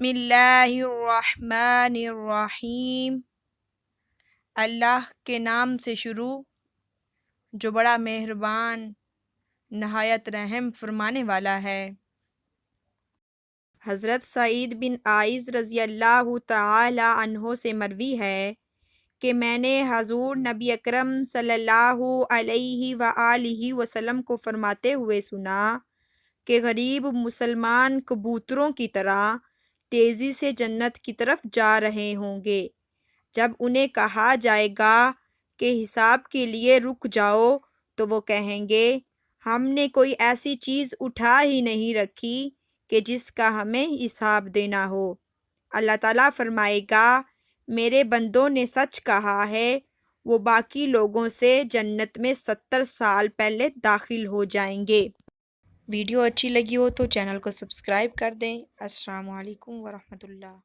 بسم اللہ الرحمن الرحیم۔ اللہ کے نام سے شروع جو بڑا مہربان نہایت رحم فرمانے والا ہے۔ حضرت سعید بن عائذ رضی اللہ تعالی عنہ سے مروی ہے کہ میں نے حضور نبی اکرم صلی اللہ علیہ وآلہ وسلم کو فرماتے ہوئے سنا کہ غریب مسلمان کبوتروں کی طرح تیزی سے جنت کی طرف جا رہے ہوں گے۔ جب انہیں کہا جائے گا کہ حساب کے لیے رک جاؤ تو وہ کہیں گے ہم نے کوئی ایسی چیز اٹھا ہی نہیں رکھی کہ جس کا ہمیں حساب دینا ہو۔ اللہ تعالیٰ فرمائے گا میرے بندوں نے سچ کہا ہے، وہ باقی لوگوں سے جنت میں 70 سال پہلے داخل ہو جائیں گے۔ ویڈیو اچھی لگی ہو تو چینل کو سبسکرائب کر دیں۔ السلام علیکم ورحمۃ اللہ۔